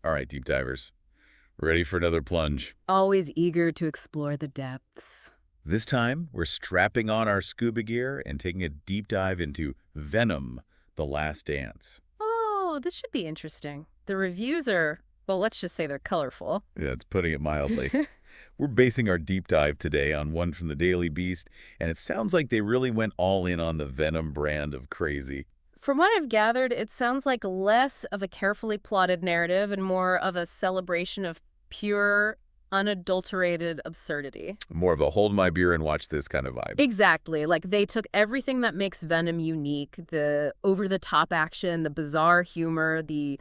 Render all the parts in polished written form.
All right, deep divers. Ready for another plunge. Always eager to explore the depths. This time, we're strapping on our scuba gear and taking a deep dive into Venom, The Last Dance. Oh, this should be interesting. The reviews are, well, let's just say they're colorful. Yeah, it's putting it mildly. We're basing our deep dive today on one from the Daily Beast, and it sounds like they really went all in on the Venom brand of crazy. From what I've gathered, it sounds like less of a carefully plotted narrative and more of a celebration of pure, unadulterated absurdity. More of a hold my beer and watch this kind of vibe. Exactly. Like they took everything that makes Venom unique, the over-the-top action, the bizarre humor, the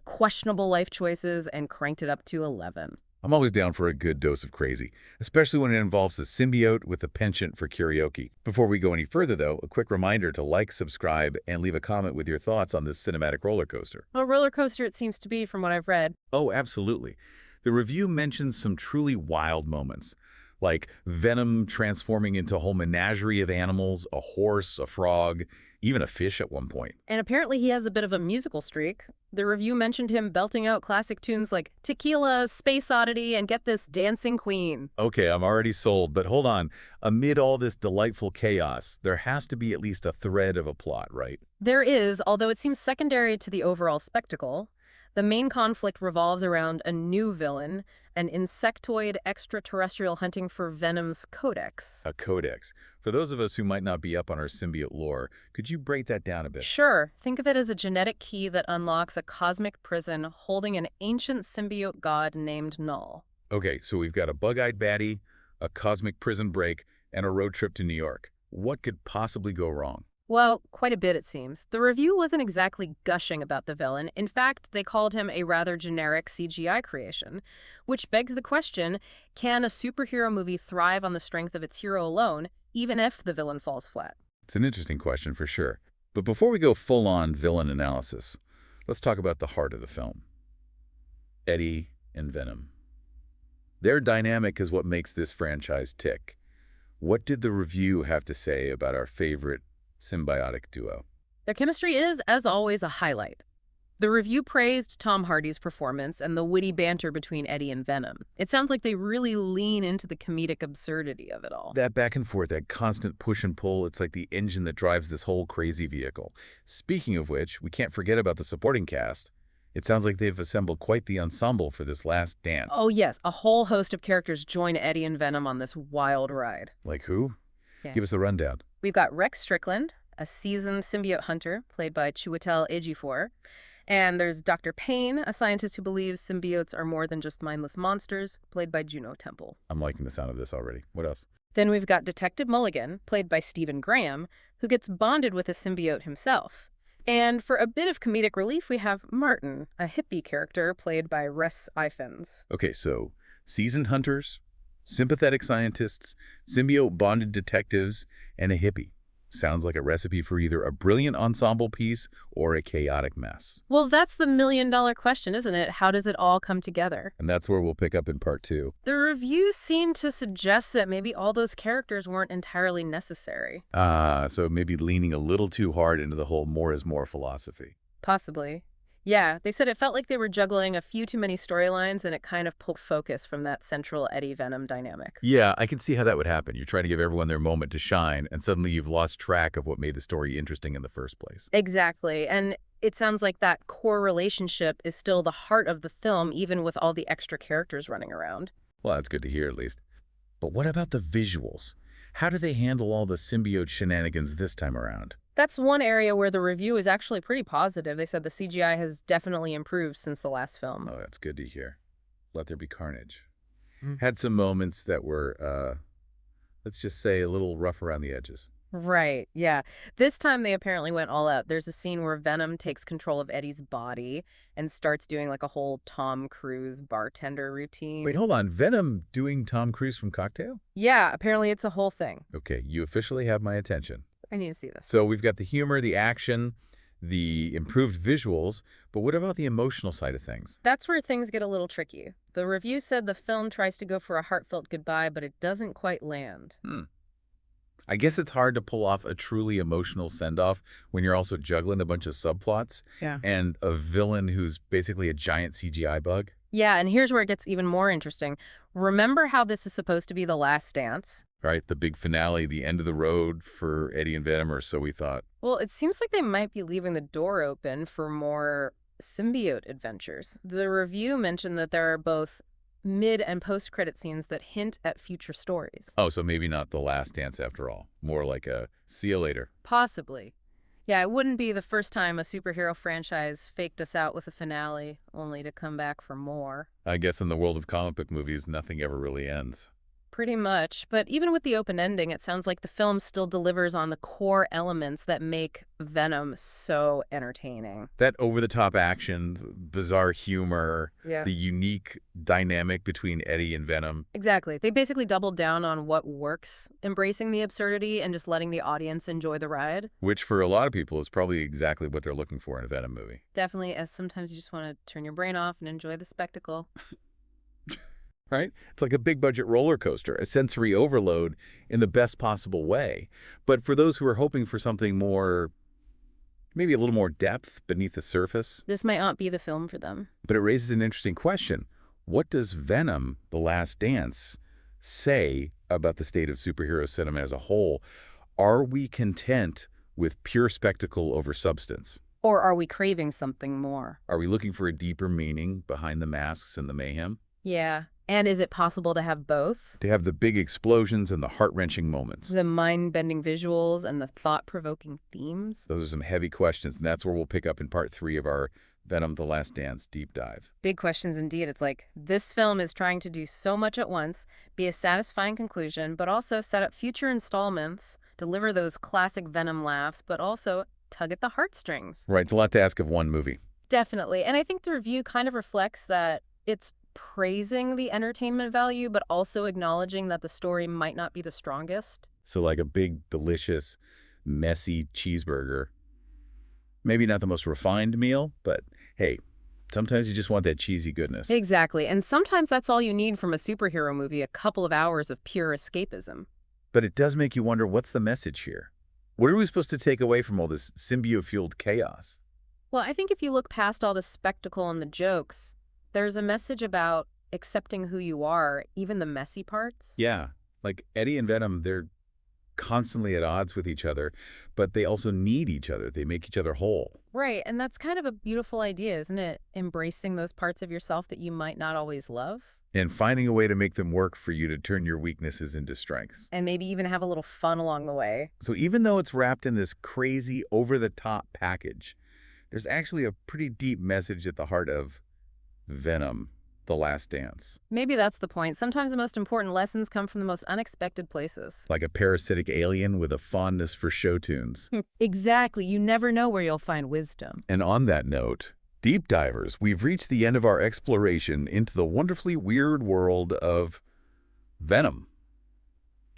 questionable life choices, and cranked it up to 11. I'm always down for a good dose of crazy, especially when it involves a symbiote with a penchant for karaoke. Before we go any further, though, a quick reminder to like, subscribe, and leave a comment with your thoughts on this cinematic roller coaster. A roller coaster it seems to be from what I've read. Oh, absolutely. The review mentions some truly wild moments, like Venom transforming into a whole menagerie of animals, a horse, a frog, even a fish at one point. And apparently he has a bit of a musical streak. The review mentioned him belting out classic tunes like Tequila, Space Oddity, and get this, Dancing Queen. Okay, I'm already sold, but hold on. Amid all this delightful chaos, there has to be at least a thread of a plot, right? There is, although it seems secondary to the overall spectacle. The main conflict revolves around a new villain, an insectoid extraterrestrial hunting for Venom's codex. A codex. For those of us who might not be up on our symbiote lore, could you break that down a bit? Sure, think of it as a genetic key that unlocks a cosmic prison holding an ancient symbiote god named Null. Okay, so we've got a bug-eyed baddie, a cosmic prison break, and a road trip to New York. What could possibly go wrong? Well, quite a bit it seems. The review wasn't exactly gushing about the villain. In fact, they called him a rather generic CGI creation, which begs the question, can a superhero movie thrive on the strength of its hero alone, even if the villain falls flat? It's an interesting question for sure. But before we go full-on villain analysis, let's talk about the heart of the film. Eddie and Venom. Their dynamic is what makes this franchise tick. What did the review have to say about our favorite symbiotic duo? Their chemistry is, as always, a highlight. The review praised Tom Hardy's performance and the witty banter between Eddie and Venom. It sounds like they really lean into the comedic absurdity of it all. That back and forth, that constant push and pull, it's like the engine that drives this whole crazy vehicle. Speaking of which, we can't forget about the supporting cast. It sounds like they've assembled quite the ensemble for this last dance. Oh yes, a whole host of characters join Eddie and Venom on this wild ride. Like who? Yeah. Give us the rundown. We've got Rex Strickland, a seasoned symbiote hunter, played by Chiwetel Ejiofor. And there's Dr. Payne, a scientist who believes symbiotes are more than just mindless monsters, played by Juno Temple. I'm liking the sound of this already. What else? Then we've got Detective Mulligan, played by Stephen Graham, who gets bonded with a symbiote himself. And for a bit of comedic relief, we have Martin, a hippie character played by Rhys Ifans. Okay, so seasoned hunters, sympathetic scientists, symbiote-bonded detectives, and a hippie. Sounds like a recipe for either a brilliant ensemble piece or a chaotic mess. Well, that's the million-dollar question, isn't it? How does it all come together? And that's where we'll pick up in part 2. The reviews seem to suggest that maybe all those characters weren't entirely necessary. So maybe leaning a little too hard into the whole more is more philosophy. Possibly. Yeah, they said it felt like they were juggling a few too many storylines and it kind of pulled focus from that central Eddie-Venom dynamic. Yeah, I can see how that would happen. You're trying to give everyone their moment to shine, and suddenly you've lost track of what made the story interesting in the first place. Exactly, and it sounds like that core relationship is still the heart of the film, even with all the extra characters running around. Well, that's good to hear, at least. But what about the visuals? How do they handle all the symbiote shenanigans this time around? That's one area where the review is actually pretty positive. They said the CGI has definitely improved since the last film. Oh, that's good to hear. Let there be carnage. Had some moments that were, let's just say, a little rough around the edges. Right, yeah. This time they apparently went all out. There's a scene where Venom takes control of Eddie's body and starts doing like a whole Tom Cruise bartender routine. Wait, hold on. Venom doing Tom Cruise from Cocktail? Yeah, apparently it's a whole thing. Okay, you officially have my attention. I need to see this. So we've got the humor, the action, the improved visuals, but what about the emotional side of things? That's where things get a little tricky. The review said the film tries to go for a heartfelt goodbye, but it doesn't quite land. I guess it's hard to pull off a truly emotional send-off when you're also juggling a bunch of subplots Yeah. and a villain who's basically a giant CGI bug. Yeah, and here's where it gets even more interesting. Remember how this is supposed to be the last dance? Right, the big finale, the end of the road for Eddie and Venom, or so we thought. Well, it seems like they might be leaving the door open for more symbiote adventures. The review mentioned that there are both mid and post-credit scenes that hint at future stories. Oh, so maybe not the last dance after all. More like a see you later. Possibly. Yeah, it wouldn't be the first time a superhero franchise faked us out with a finale, only to come back for more. I guess in the world of comic book movies, nothing ever really ends. Pretty much, but even with the open ending, it sounds like the film still delivers on the core elements that make Venom so entertaining. That over-the-top action, bizarre humor, Yeah. the unique dynamic between Eddie and Venom. Exactly. They basically doubled down on what works, embracing the absurdity and just letting the audience enjoy the ride. Which for a lot of people is probably exactly what they're looking for in a Venom movie. Definitely, as sometimes you just want to turn your brain off and enjoy the spectacle. Right? It's like a big budget roller coaster, a sensory overload in the best possible way. But for those who are hoping for something more, maybe a little more depth beneath the surface, This might not be the film for them. but it raises an interesting question. What does Venom, The Last Dance, say about the state of superhero cinema as a whole? Are we content with pure spectacle over substance? Or are we craving something more? Are we looking for a deeper meaning behind the masks and the mayhem? Yeah. And is it possible to have both? To have the big explosions and the heart-wrenching moments? The mind-bending visuals and the thought-provoking themes? Those are some heavy questions, and that's where we'll pick up in part 3 of our Venom: The Last Dance deep dive. Big questions indeed. It's like, this film is trying to do so much at once, be a satisfying conclusion, but also set up future installments, deliver those classic Venom laughs, but also tug at the heartstrings. Right, it's a lot to ask of one movie. Definitely. And I think the review kind of reflects that it's praising the entertainment value, but also acknowledging that the story might not be the strongest. So like a big, delicious, messy cheeseburger. Maybe not the most refined meal, but hey, sometimes you just want that cheesy goodness. Exactly. And sometimes that's all you need from a superhero movie, a couple of hours of pure escapism. But it does make you wonder, what's the message here? What are we supposed to take away from all this symbiote-fueled chaos? Well, I think if you look past all the spectacle and the jokes, there's a message about accepting who you are, even the messy parts. Yeah, like Eddie and Venom, they're constantly at odds with each other, but they also need each other. They make each other whole. Right, and that's kind of a beautiful idea, isn't it? Embracing those parts of yourself that you might not always love. And finding a way to make them work for you to turn your weaknesses into strengths. And maybe even have a little fun along the way. So even though it's wrapped in this crazy, over-the-top package, there's actually a pretty deep message at the heart of Venom: The Last Dance. Maybe that's the point. Sometimes the most important lessons come from the most unexpected places. Like a parasitic alien with a fondness for show tunes. Exactly. You never know where you'll find wisdom. And on that note, deep divers, we've reached the end of our exploration into the wonderfully weird world of Venom: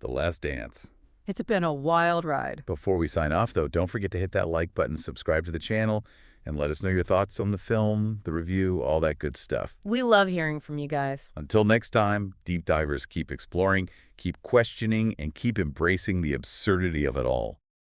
The Last Dance. It's been a wild ride. Before we sign off, though, don't forget to hit that like button, subscribe to the channel, and let us know your thoughts on the film, the review, all that good stuff. We love hearing from you guys. Until next time, deep divers, keep exploring, keep questioning, and keep embracing the absurdity of it all.